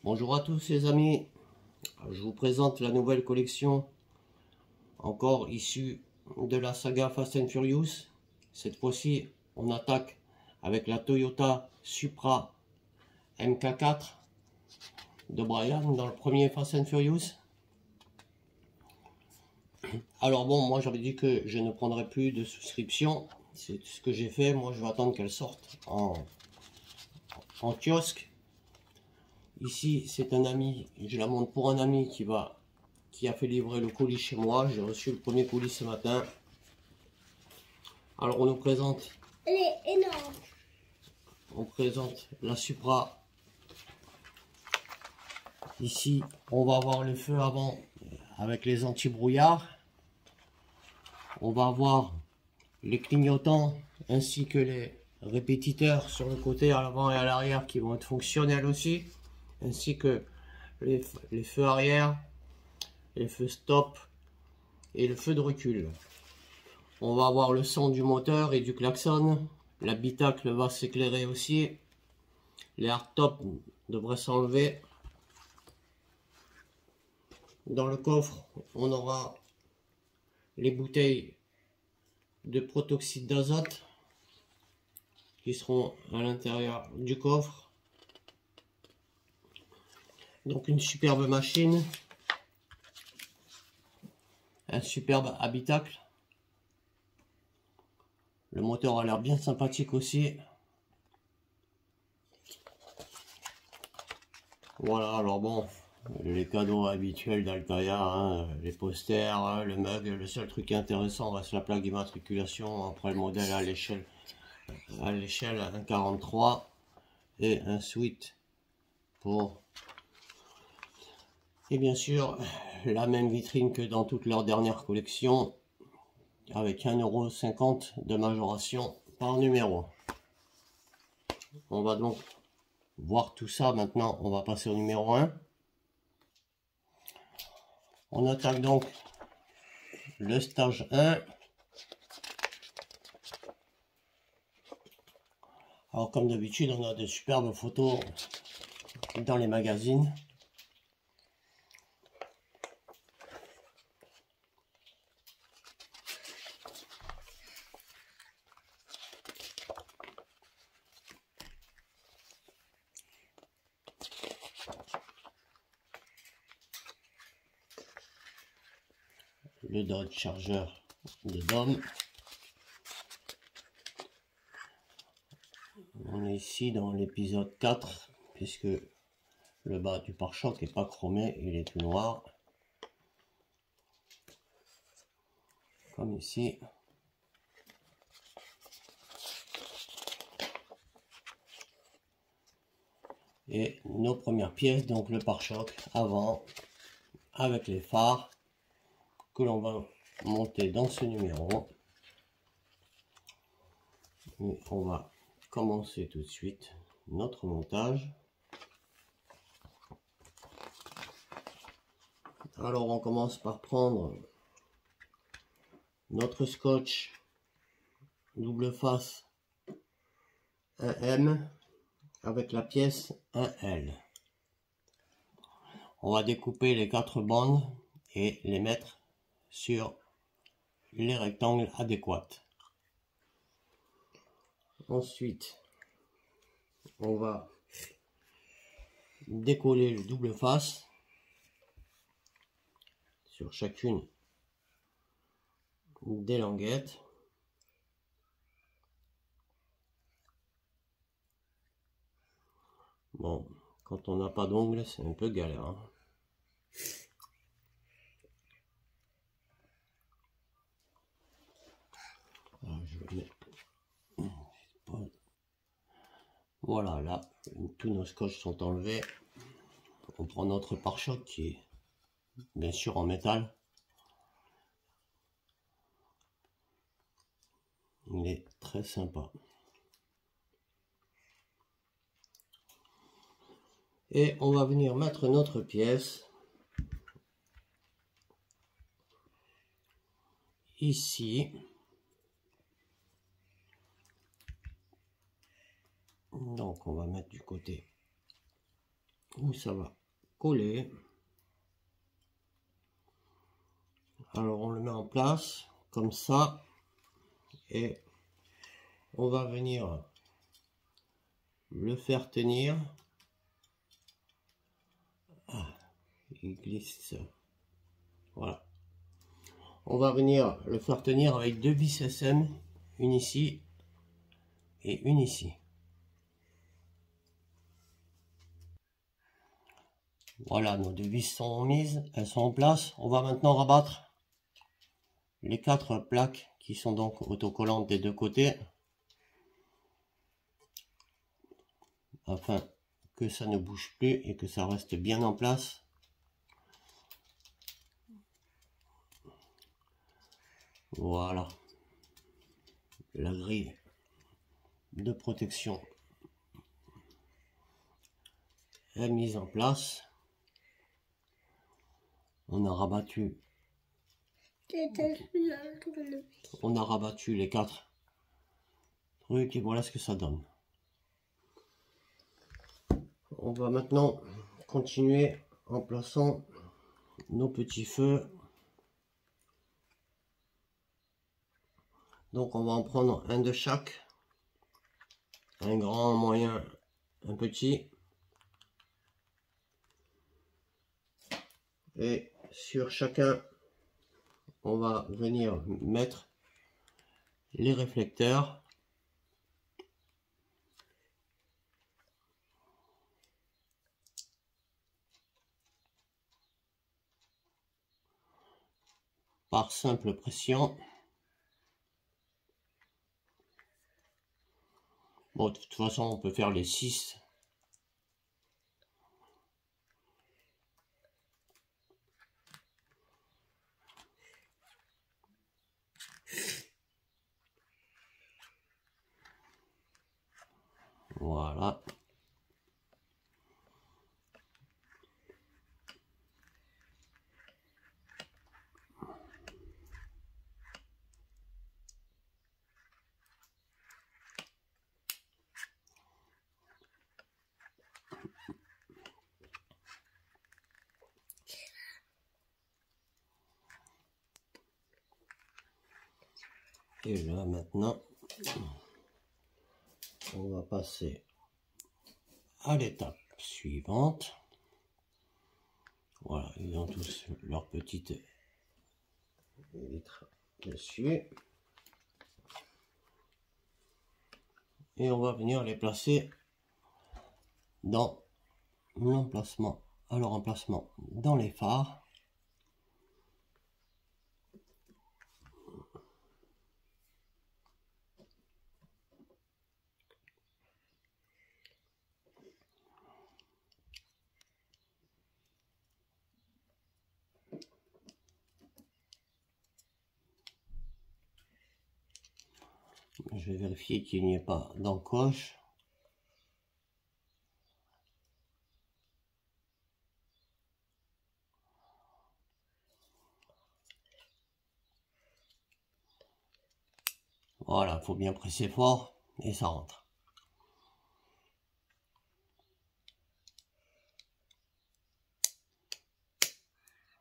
Bonjour à tous les amis, je vous présente la nouvelle collection, encore issue de la saga Fast and Furious. Cette fois-ci, on attaque avec la Toyota Supra MK4 de Brian dans le premier Fast and Furious. Alors bon, moi j'avais dit que je ne prendrais plus de souscription, c'est ce que j'ai fait. Moi je vais attendre qu'elle sorte en kiosque. Ici, c'est un ami, je la montre pour un ami qui a fait livrer le colis chez moi. J'ai reçu le premier colis ce matin. Alors, on nous présente... Elle est énorme. On présente la Supra. Ici, on va avoir le feu avant avec les anti-brouillards. On va avoir les clignotants ainsi que les répétiteurs sur le côté, à l'avant et à l'arrière qui vont être fonctionnels aussi. Ainsi que les feux arrière, les feux stop et le feu de recul. On va avoir le son du moteur et du klaxon. L'habitacle va s'éclairer aussi. Les hardtops devraient s'enlever. Dans le coffre, on aura les bouteilles de protoxyde d'azote qui seront à l'intérieur du coffre. Donc une superbe machine, un superbe habitacle. Le moteur a l'air bien sympathique aussi. Voilà, alors bon, les cadeaux habituels d'Altaya, hein, les posters, hein, le mug. Le seul truc qui est intéressant reste la plaque d'immatriculation. Après le modèle à l'échelle 1,43 et un suite pour... Et bien sûr, la même vitrine que dans toutes leurs dernières collections, avec 1,50 € de majoration par numéro. On va donc voir tout ça. Maintenant, on va passer au numéro 1. On attaque donc le stage 1. Alors, comme d'habitude, on a de superbes photos dans les magazines. Le Dodge Charger de Dom. On est ici dans l'épisode 4, puisque le bas du pare-choc n'est pas chromé, il est tout noir. Comme ici. Et nos premières pièces, donc le pare-choc avant, avec les phares, que l'on va monter dans ce numéro. Et on va commencer tout de suite notre montage. Alors on commence par prendre notre scotch double face 1M avec la pièce 1L. On va découper les 4 bandes et les mettre sur les rectangles adéquats. Ensuite, on va décoller le double face sur chacune des languettes. Bon, quand on n'a pas d'ongles, c'est un peu galère, hein. Alors, je vais mettre... Voilà, là, tous nos scotch sont enlevés. On prend notre pare-choc qui est bien sûr en métal. Il est très sympa. Et on va venir mettre notre pièce ici. Donc on va mettre du côté où ça va coller. Alors on le met en place comme ça et on va venir le faire tenir. Ah, il glisse. Voilà. On va venir le faire tenir avec deux vis SM, une ici et une ici. Voilà, nos deux vis sont mises, elles sont en place. On va maintenant rabattre les 4 plaques qui sont donc autocollantes des deux côtés, afin que ça ne bouge plus et que ça reste bien en place. Voilà, la grille de protection est mise en place. On a rabattu les 4 trucs et voilà ce que ça donne. On va maintenant continuer en plaçant nos petits feux. Donc on va en prendre un de chaque, un grand, un moyen, un petit. Et sur chacun, on va venir mettre les réflecteurs. Par simple pression. Bon, de toute façon, on peut faire les 6. Voilà. Et là, maintenant, on va passer à l'étape suivante. Voilà, ils ont tous leur petite vitre dessus. Et on va venir les placer dans l'emplacement, à leur emplacement dans les phares. Je vais vérifier qu'il n'y ait pas d'encoche. Voilà, il faut bien presser fort et ça rentre.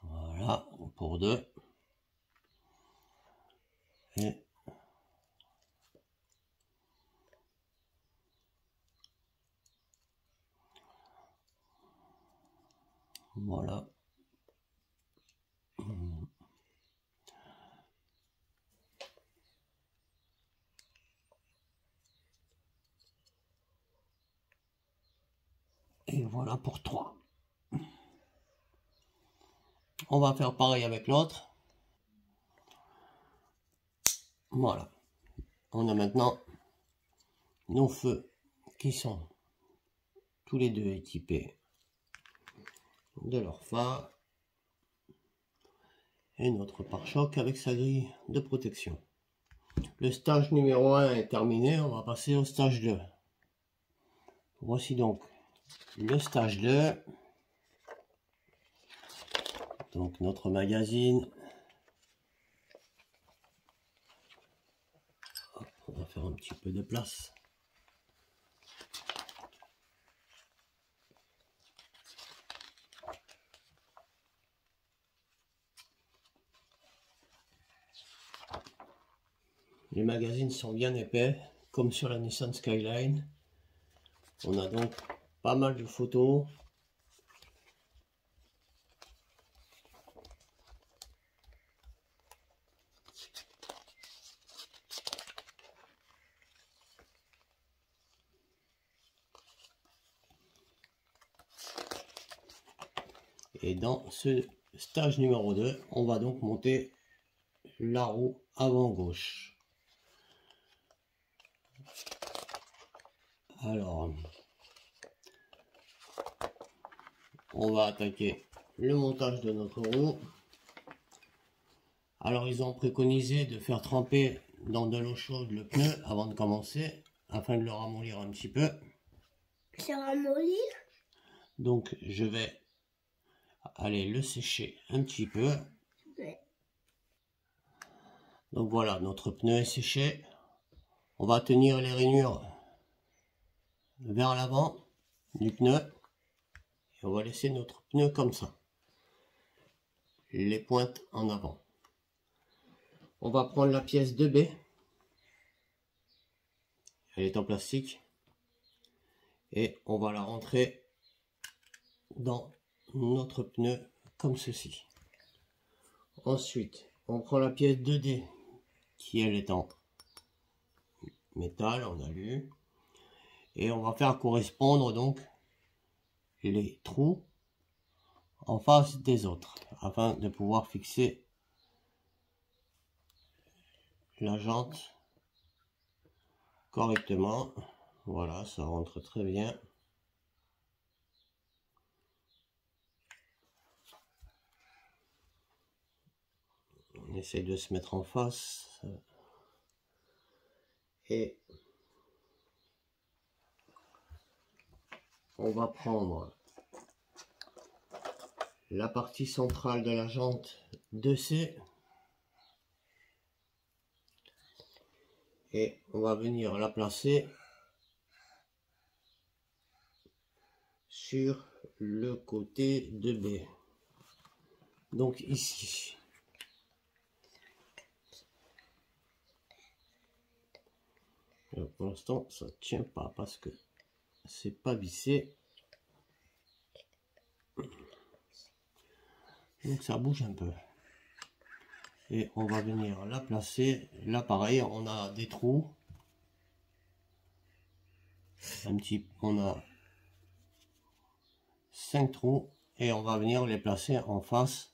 Voilà, pour 2. Et voilà. Et voilà pour 3. On va faire pareil avec l'autre. Voilà. On a maintenant nos feux qui sont tous les deux équipés de leur phare. Et notre pare-choc avec sa grille de protection. Le stage numéro 1 est terminé, on va passer au stage 2. Voici donc le stage 2. Donc notre magazine. Hop, on va faire un petit peu de place. Les magazines sont bien épais, comme sur la Nissan Skyline. On a donc pas mal de photos. Et dans ce stage numéro 2, on va donc monter la roue avant gauche. Alors, on va attaquer le montage de notre roue. Alors, ils ont préconisé de faire tremper dans de l'eau chaude le pneu avant de commencer, afin de le ramollir un petit peu. Se ramollir? Donc, je vais aller le sécher un petit peu. Ouais. Donc voilà, notre pneu est séché. On va tenir les rainures vers l'avant du pneu. Et on va laisser notre pneu comme ça. Les pointes en avant. On va prendre la pièce 2B. Elle est en plastique. Et on va la rentrer dans notre pneu comme ceci. Ensuite, on prend la pièce 2D qui elle est en métal, en alu. Et on va faire correspondre donc les trous en face des autres afin de pouvoir fixer la jante correctement. Voilà, ça rentre très bien. On essaye de se mettre en face et on va prendre la partie centrale de la jante 2C et on va venir la placer sur le côté 2B. Donc ici. Pour l'instant, ça ne tient pas parce que c'est pas vissé. Donc ça bouge un peu. Et on va venir la placer. Là, pareil, on a des trous. On a 5 trous. Et on va venir les placer en face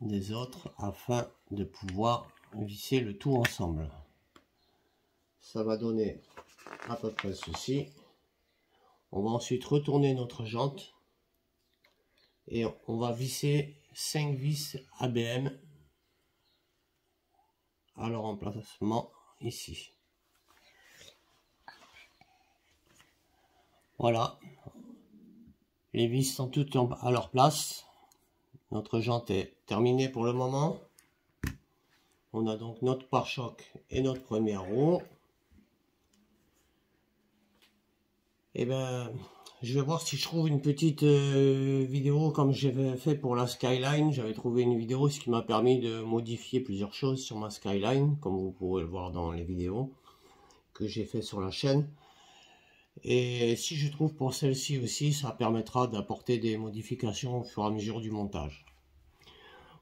des autres afin de pouvoir visser le tout ensemble. Ça va donner à peu près ceci. On va ensuite retourner notre jante et on va visser 5 vis ABM à leur emplacement ici. Voilà, les vis sont toutes à leur place. Notre jante est terminée pour le moment. On a donc notre pare-choc et notre première roue. Et ben, je vais voir si je trouve une petite vidéo comme j'avais fait pour la Skyline. J'avais trouvé une vidéo, ce qui m'a permis de modifier plusieurs choses sur ma Skyline, comme vous pourrez le voir dans les vidéos que j'ai fait sur la chaîne. Et si je trouve pour celle-ci aussi, ça permettra d'apporter des modifications au fur et à mesure du montage.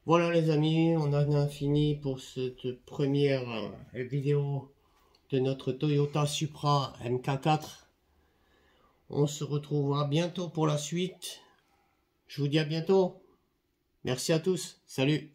Voilà les amis, on en a fini pour cette première vidéo de notre Toyota Supra MK4. On se retrouvera bientôt pour la suite. Je vous dis à bientôt. Merci à tous. Salut.